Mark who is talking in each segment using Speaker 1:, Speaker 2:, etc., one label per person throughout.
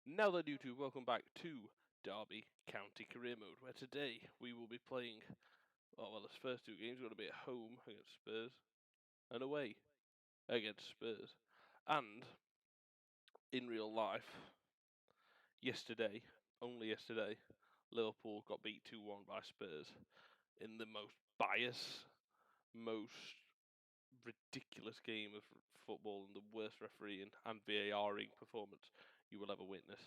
Speaker 1: Now then, YouTube, welcome back to Derby County Career Mode, where today we will be playing, well, the first two games are going to be at home against Spurs and away against Spurs. And in real life, only yesterday, Liverpool got beat 2-1 by Spurs in the most biased, most ridiculous game of football and the worst refereeing and VARing performance you will ever witness.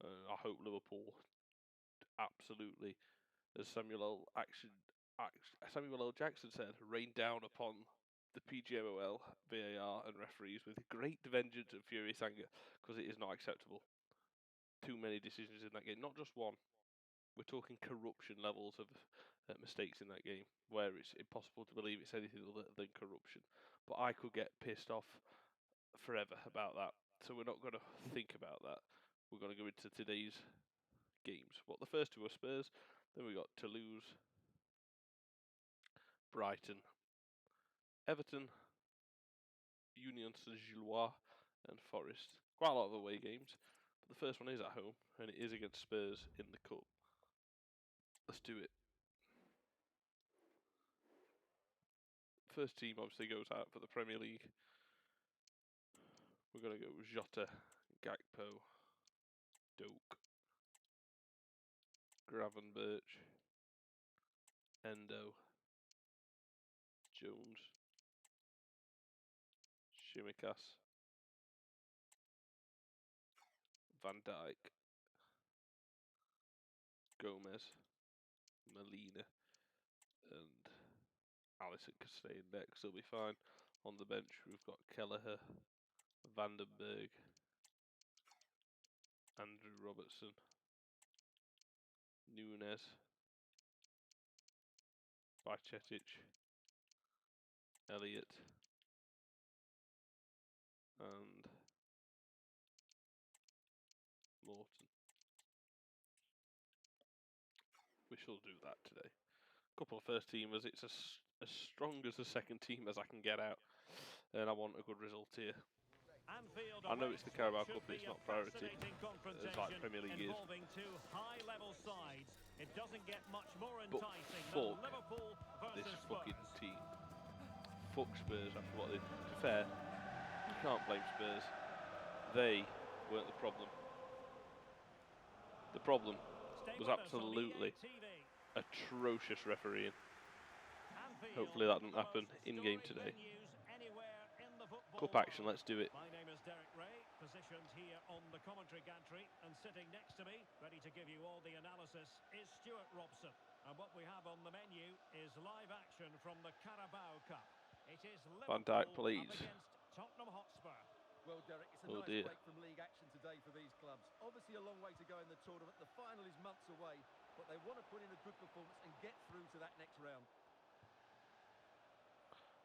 Speaker 1: I hope Liverpool absolutely, as Samuel L. Jackson said, rain down upon the PGMOL, VAR, and referees with great vengeance and furious anger, because it is not acceptable. Too many decisions in that game, not just one. We're talking corruption levels of mistakes in that game, where it's impossible to believe it's anything other than corruption. But I could get pissed off forever about that, so we're not going to think about that. We're going to go into today's games. The first two are Spurs, then we got Toulouse, Brighton, Everton, Union Saint-Gilloise, and Forest. Quite a lot of away games, but the first one is at home, and it is against Spurs in the Cup. Let's do it. First team obviously goes out for the Premier League. We're going to go with Jota, Gakpo, Doak, Gravenberch, Endo, Jones, Shimikas, Van Dijk, Gomez, Molina, and Alisson could stay in next, he'll be fine. On the bench, we've got Kelleher, Vandenberg, Andrew Robertson, Nunes, Bajcetic, Elliott, and Morton. We shall do that today. Couple of first teamers, it's as strong as the second team as I can get out, and I want a good result here. I know it's the Carabao Cup, it's not priority, as like Premier League is. But fuck this fucking team. Fuck Spurs after what they did. To be fair, you can't blame Spurs. They weren't the problem. The problem was absolutely atrocious refereeing. Hopefully that doesn't happen in-game today. Cup action, let's do it.
Speaker 2: My name is Derek Ray, positioned here on the commentary gantry, and sitting next to me, ready to give you all the analysis, is Stuart Robson. And what we have on the menu is live action from the Carabao Cup. It is
Speaker 1: Van Dijk,
Speaker 2: Liverpool
Speaker 1: please.
Speaker 2: up against Tottenham Hotspur.
Speaker 3: Well, Derek, it's a nice break from league action today for these clubs. Obviously a long way to go in the tournament. The final is months away, but they want to put in a good performance and get through to that next round.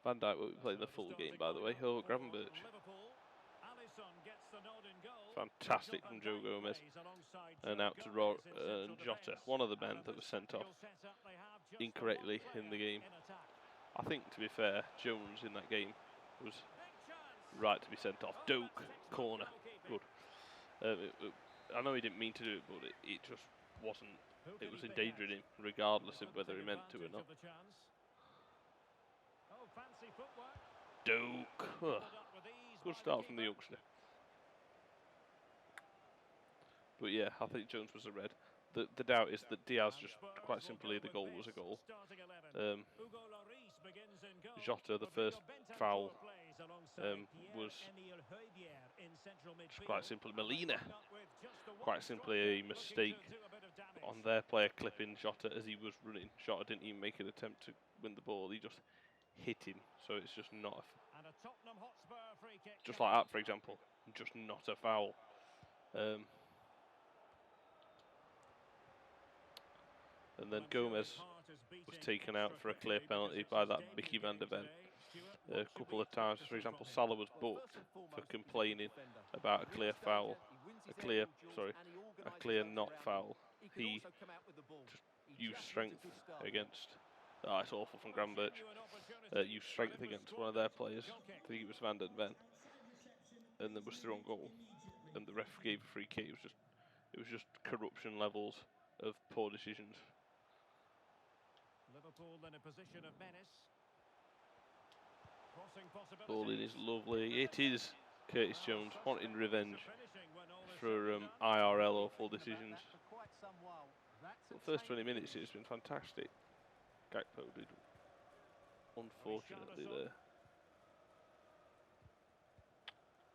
Speaker 1: Van Dijk will be playing the full game, by the way. Oh, Gravenberch. Fantastic from Joe Gomez. And out to Jota, one of the men that was sent off incorrectly in the game. I think, to be fair, Jones in that game was right to be sent off. Doak, corner, good. I know he didn't mean to do it, but it just wasn't. It was endangering him, regardless of whether he meant to or not. Doak, good start from the youngster. But yeah, I think Jones was a red. The doubt is that Diaz just quite simply, the goal was a goal. Jota, the first foul, was quite simply Molina. Quite simply a mistake on their player clipping Jota as he was running. Jota didn't even make an attempt to win the ball, he just hit him. So it's just not just like that, for example, just not a foul. And then Gomez was taken out for a clear penalty by that Mickey van der Ven. A couple of times, for example, Salah was booked for complaining about a clear foul, a clear not foul. He just used strength against. It's awful from Gravenberch. Used strength against one of their players. I think it was Van der Ven, and then was through on goal. and the ref gave a free kick. It was just corruption levels of poor decisions.
Speaker 2: Liverpool in a position of menace. Crossing possibilities.
Speaker 1: Bowling is lovely. It is Curtis Jones wanting revenge for IRL awful decisions. The first 20 minutes it's been fantastic. Gakpo did unfortunately there.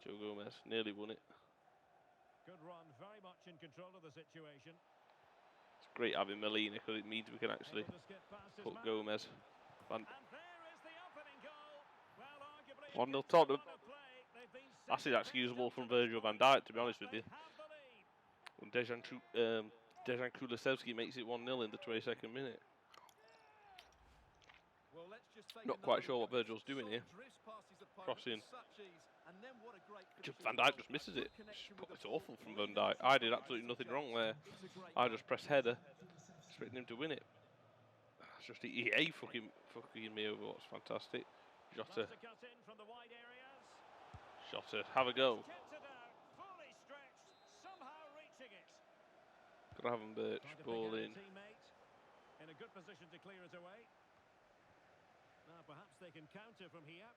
Speaker 1: Joe Gomez nearly won it.
Speaker 2: Good run, very much in control of the situation.
Speaker 1: It's great having Molina because it means we can actually put Gomez.
Speaker 2: And there is the opening goal. Well, arguably
Speaker 1: 1-0 Tottenham. That's inexcusable from Virgil van Dijk, to be honest with you. When Dejan Kulusevski makes it 1-0 in the 22nd minute.
Speaker 3: Well, let's just take
Speaker 1: Not quite sure what Virgil's doing here. Crossing. Van Dijk just misses it. It's awful from Van Dijk. I did absolutely nothing wrong there. I just pressed header, expecting him to win it. It's just EA fucking me over. What's fantastic. Jota, have a go. Gravenberch, ball in.
Speaker 2: In a good position to clear it away. Now perhaps they can counter from here.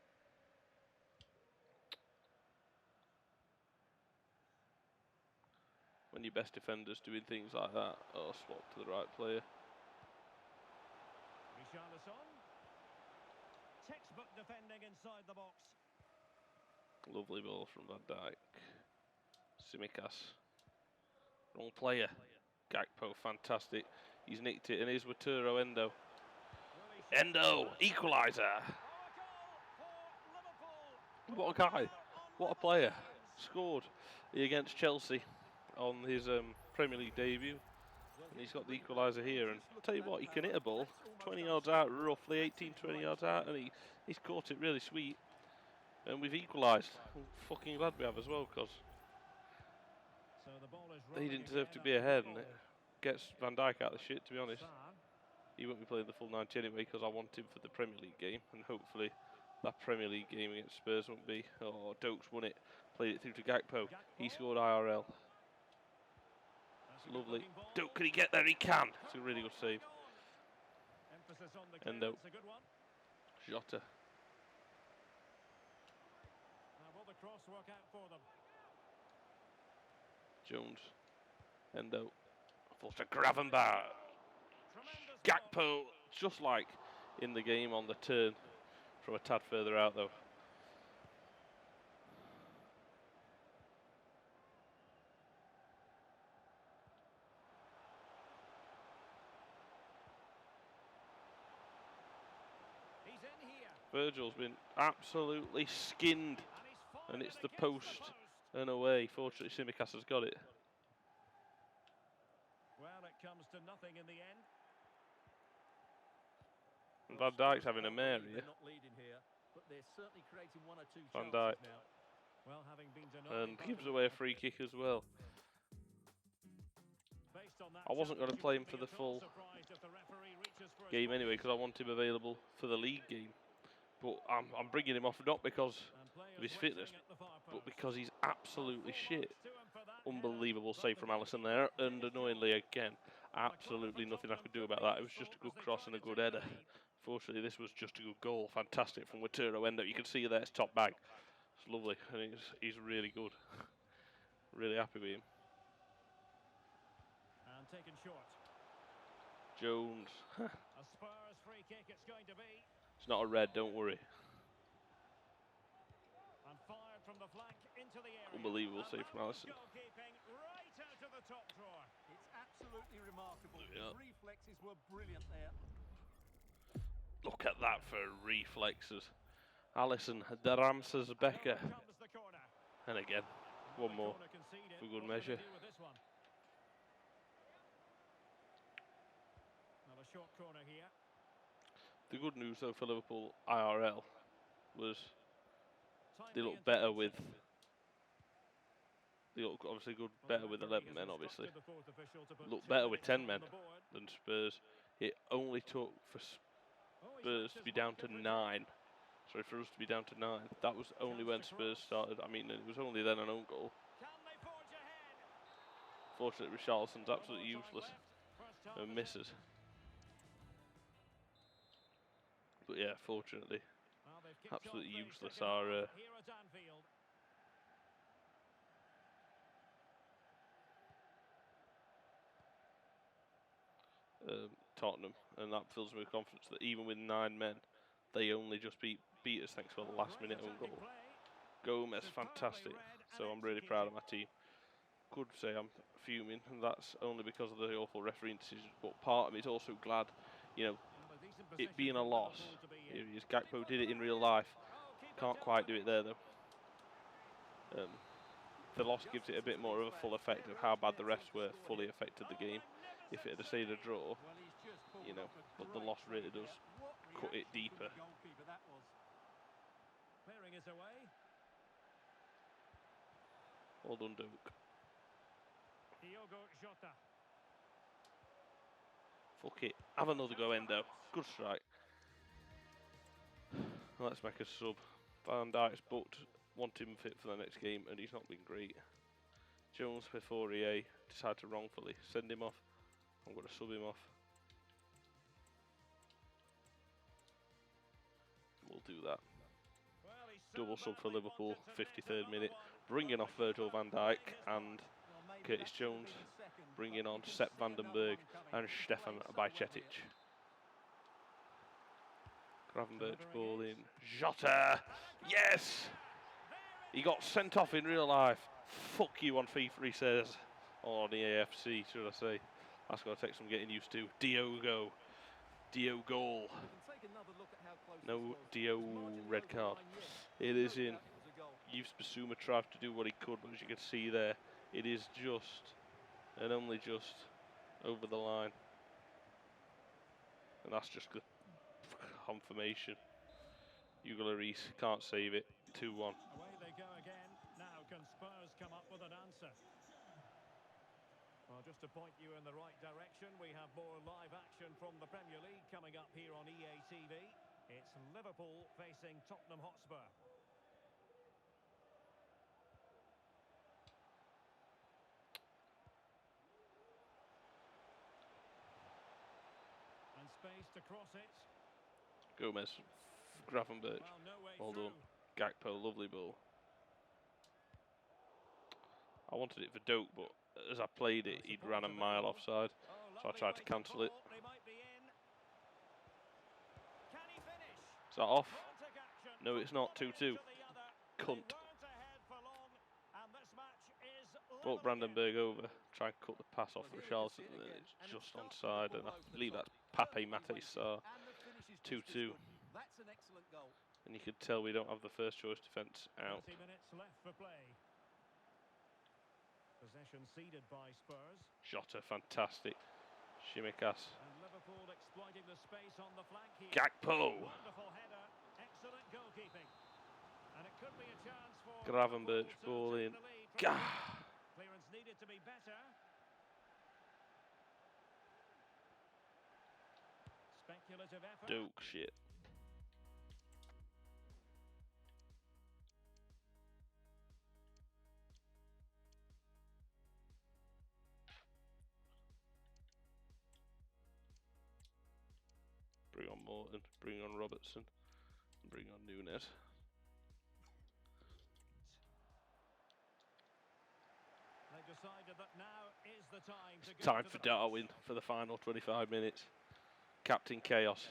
Speaker 1: When your best defender's doing things like that, or swap to the right player.
Speaker 2: Richarlison. Textbook defending inside the box.
Speaker 1: Lovely ball from Van Dijk. Tsimikas. Wrong player. Gakpo, fantastic. He's nicked it, and here's Wataru Endo. Endo, equaliser. What a guy. What a player. Scored against Chelsea on his Premier League debut. And he's got the equaliser here. And I'll tell you what, he can hit a ball 20 yards out, roughly 18, 20 yards out. And he's caught it really sweet. And we've equalised. I'm fucking glad we have as well, because he didn't deserve to be ahead. And it gets Van Dijk out of the shit, to be honest. He won't be playing the full 90 anyway, because I want him for the Premier League game. And hopefully that Premier League game against Spurs won't be. Oh, Dokes won it. Played it through to Gakpo. He scored IRL. It's lovely. Doke, can he get there? He can. It's a really good save. Endo. Jota.
Speaker 2: Will the cross work out for them?
Speaker 1: Jones. Endo. Falls to Gravenberch. Gakpo, just like in the game on the turn, from a tad further out though.
Speaker 2: He's in here.
Speaker 1: Virgil's been absolutely skinned, and it's the post and away. Fortunately, Tsimikas has got it.
Speaker 2: Well, it comes to nothing in the end.
Speaker 1: And Van Dijk's having a mare here. Van Dijk. And gives away a free kick as well. I wasn't going to play him for the full game anyway, because I want him available for the league game. But I'm bringing him off not because of his fitness, but because he's absolutely shit. Unbelievable save from Alisson there, and annoyingly again, absolutely nothing I could do about that. It was just a good cross and a good header. Fortunately, this was just a good goal. Fantastic from Wataru Endo. You can see there, it's top bag. It's lovely, and he's really good. Really happy with him.
Speaker 2: And taken short.
Speaker 1: Jones.
Speaker 2: A Spurs free kick it's going to be.
Speaker 1: It's not a red, don't worry.
Speaker 2: And fired from the flank into the area.
Speaker 1: Unbelievable save from Alisson.
Speaker 2: Right out of the top drawer.
Speaker 3: It's absolutely remarkable.
Speaker 1: Yeah.
Speaker 3: The reflexes were brilliant there.
Speaker 1: Look at that for reflexes. Alisson, the Ramses Becker. And again, one more for good measure.
Speaker 2: Another short corner here.
Speaker 1: The good news though for Liverpool IRL was they look better with. They look obviously better with 11 men, obviously. Look better with 10 men than Spurs. It only took for Spurs to be down to 9. Sorry, for us to be down to 9. That was only when Spurs started. I mean, it was only then an own goal. Fortunately, Richarlison's absolutely useless and misses. But yeah, fortunately, absolutely useless are Tottenham, and that fills me with confidence that even with 9 men, they only just beat us thanks to a last-minute own goal. Gomez, fantastic. So I'm really proud of my team. Could say I'm fuming, and that's only because of the awful refereeing decisions. But part of me is also glad, you know, it being a loss. Gakpo did it in real life. Can't quite do it there though. The loss gives it a bit more of a full effect of how bad the refs were fully affected the game. If it had stayed a draw, you know, but the loss really does cut it deeper. Well done, Duke. Fuck it. Have another go, Endo. Good strike. Let's make a sub. Van Dijk's booked, want him fit for the next game, and he's not been great. Jones before EA decided to wrongfully send him off. I'm going to sub him off. We'll do that. Double sub for Liverpool, 53rd minute. Bringing off Virgil van Dijk and Curtis Jones. Bringing on Sepp van den Berg and Stefan Bajcetic. Gravenberch ball in. Jota! Yes! He got sent off in real life. Fuck you on FIFA, he says. Or on the AFC, should I say. That's going to take some getting used to. Diogo goal. No Dio red card. It is in. Yves Bissouma tried to do what he could, but as you can see there, it is just and only just over the line. And that's just the confirmation. Hugo Lloris can't save it. 2-1.
Speaker 2: Away they go again. Now can Spurs come up with an answer? Well, just to point you in the right direction, we have more live action from the Premier League coming up here on EA TV. It's Liverpool facing Tottenham Hotspur. And space to cross it.
Speaker 1: Gomez, Gravenberch, well done. Gakpo, lovely ball. I wanted it for Doak, but as I played it, he'd ran a mile offside, so I tried to cancel it. Is that off? No, it's not. 2-2. Cunt. Brought Brandenburg over, try and cut the pass off for Richarlison, and then it's just onside, and I believe that's Pape Maté-Sarr. 2-2. And you could tell we don't have the first choice defence out.
Speaker 2: 30 minutes left for play. Possession ceded by Spurs.
Speaker 1: Jota, fantastic. Shimikas.
Speaker 2: And Liverpool exploiting the space on the flank here.
Speaker 1: Gakpo.
Speaker 2: Wonderful header. Excellent goalkeeping. And it could be a chance for
Speaker 1: Gravenberch ball in. Gah!
Speaker 2: Clearance needed to be better. Speculative effort.
Speaker 1: Duke shit. Bring on Morton, bring on Robertson, and bring on Nunes.
Speaker 2: They decided that now is the time to go
Speaker 1: Time
Speaker 2: to
Speaker 1: for
Speaker 2: the
Speaker 1: Darwin for the final 25 minutes. Captain Chaos.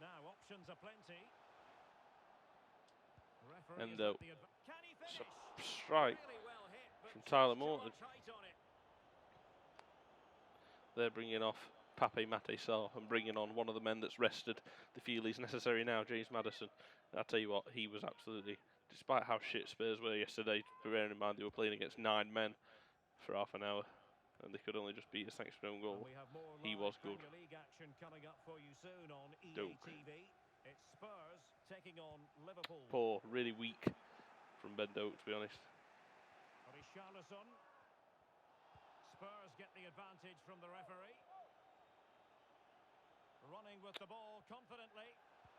Speaker 2: Now options are plenty.
Speaker 1: And
Speaker 2: Can he finish?
Speaker 1: strike
Speaker 2: Really well hit, but
Speaker 1: from Tyler
Speaker 2: just too
Speaker 1: Morton.
Speaker 2: much height on it.
Speaker 1: They're bringing off Pape Maté-Sarr and bringing on one of the men that's rested the feel is necessary now, James Maddison. And I tell you what, he was absolutely, despite how shit Spurs were yesterday, bearing in mind they were playing against 9 men for half an hour and they could only just beat us thanks to an own goal. He was good.
Speaker 2: Premier League action coming up for you soon on EA
Speaker 1: Doak.
Speaker 2: TV. It's Spurs taking on Liverpool.
Speaker 1: Poor, really weak from Ben Doak, to be honest.
Speaker 2: Richarlison. Spurs get the advantage from the referee. Running with the ball confidently.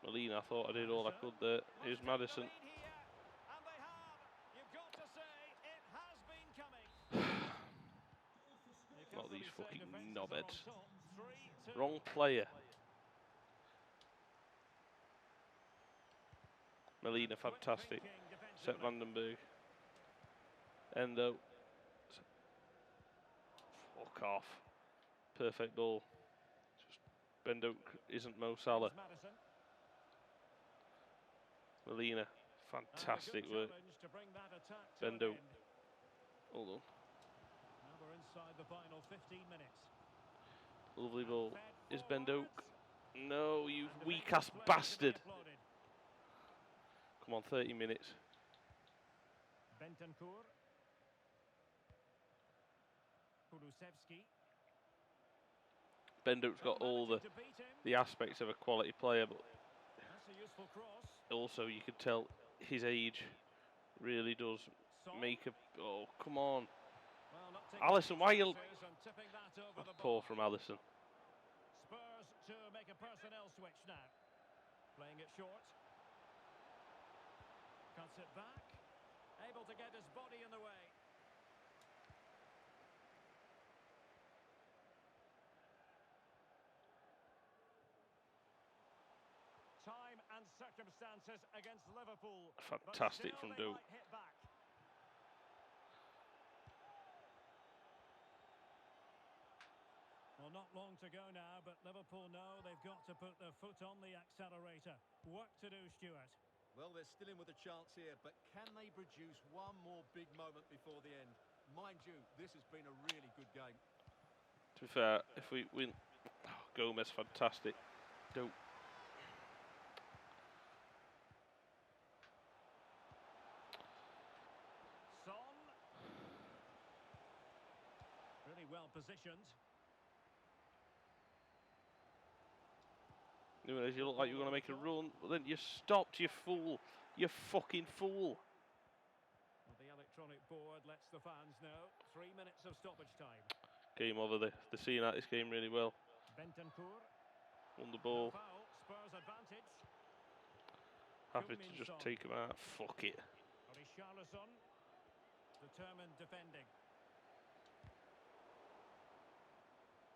Speaker 1: Molina, I thought I did all I could there. Here's Maddison. these fucking knobheads. Wrong player. Melina, fantastic. Set Vandenberg. Endo. Fuck off. Perfect ball. Just Bendo isn't Mo Salah. Melina, fantastic work. Bendo. Hold on.
Speaker 2: Now we're inside the final 15 minutes.
Speaker 1: Lovely ball. Is Bendo? No, you weak-ass bastard. Come on, 30 minutes.
Speaker 2: Bentancur. Kulusevski.
Speaker 1: Bendo's got all the aspects of a quality player, but
Speaker 2: That's a useful cross.
Speaker 1: also you could tell his age really does make a... Oh, come on.
Speaker 2: Well,
Speaker 1: Alisson, why are you...
Speaker 2: That's
Speaker 1: poor from Alisson.
Speaker 2: Spurs to make a personnel switch now. Playing it short. Cuts it back. Able to get his body in the way. Time and circumstances against Liverpool.
Speaker 1: Fantastic from Doak.
Speaker 2: Well, not long to go now, but Liverpool know they've got to put their foot on the accelerator. Work to do, Stuart.
Speaker 3: Well, they're still in with a chance here, but can they produce one more big moment before the end? Mind you, this has been a really good game.
Speaker 1: To be fair, if we win... Oh, Gomez, fantastic. Doak.
Speaker 2: Son. Really well positioned.
Speaker 1: You look like you're going to make a run, but then you stopped, you fool. You fucking fool.
Speaker 2: Well, the electronic board lets the fans know. 3 minutes of stoppage time.
Speaker 1: Game over. They're seeing out this game really well.
Speaker 2: Bentancur.
Speaker 1: Won the ball.
Speaker 2: No foul. Spurs advantage.
Speaker 1: Happy to just take him out. Fuck it.
Speaker 2: Richarlison. Determined defending.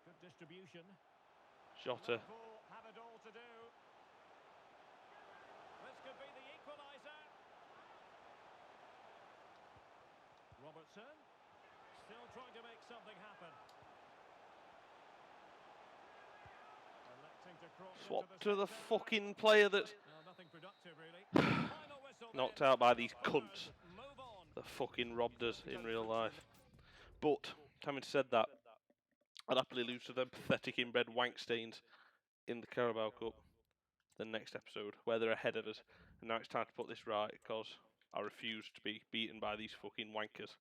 Speaker 2: Good distribution.
Speaker 1: Jota.
Speaker 2: Liverpool have it all to do. This could be the equaliser. Robertson. Still trying to make something happen. Electing to cross
Speaker 1: Swap
Speaker 2: into
Speaker 1: to the
Speaker 2: centre.
Speaker 1: fucking player that's
Speaker 2: Nothing productive, really. Final whistle
Speaker 1: knocked
Speaker 2: then.
Speaker 1: out by these cunts
Speaker 2: Spurs move on.
Speaker 1: that fucking robbed us in real life. But, having said that, I'd happily lose to them pathetic inbred wankstains in the Carabao Cup the next episode, where they're ahead of us. And now it's time to put this right, because I refuse to be beaten by these fucking wankers.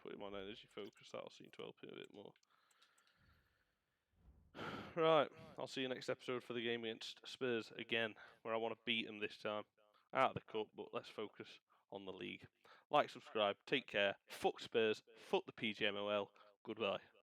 Speaker 1: Put him on energy focus, that'll seem to help him a bit more. Right, I'll see you next episode for the game against Spurs again, where I want to beat them this time. Out of the cup, but let's focus on the league. Like, subscribe, take care, fuck Spurs, fuck the PGMOL, goodbye.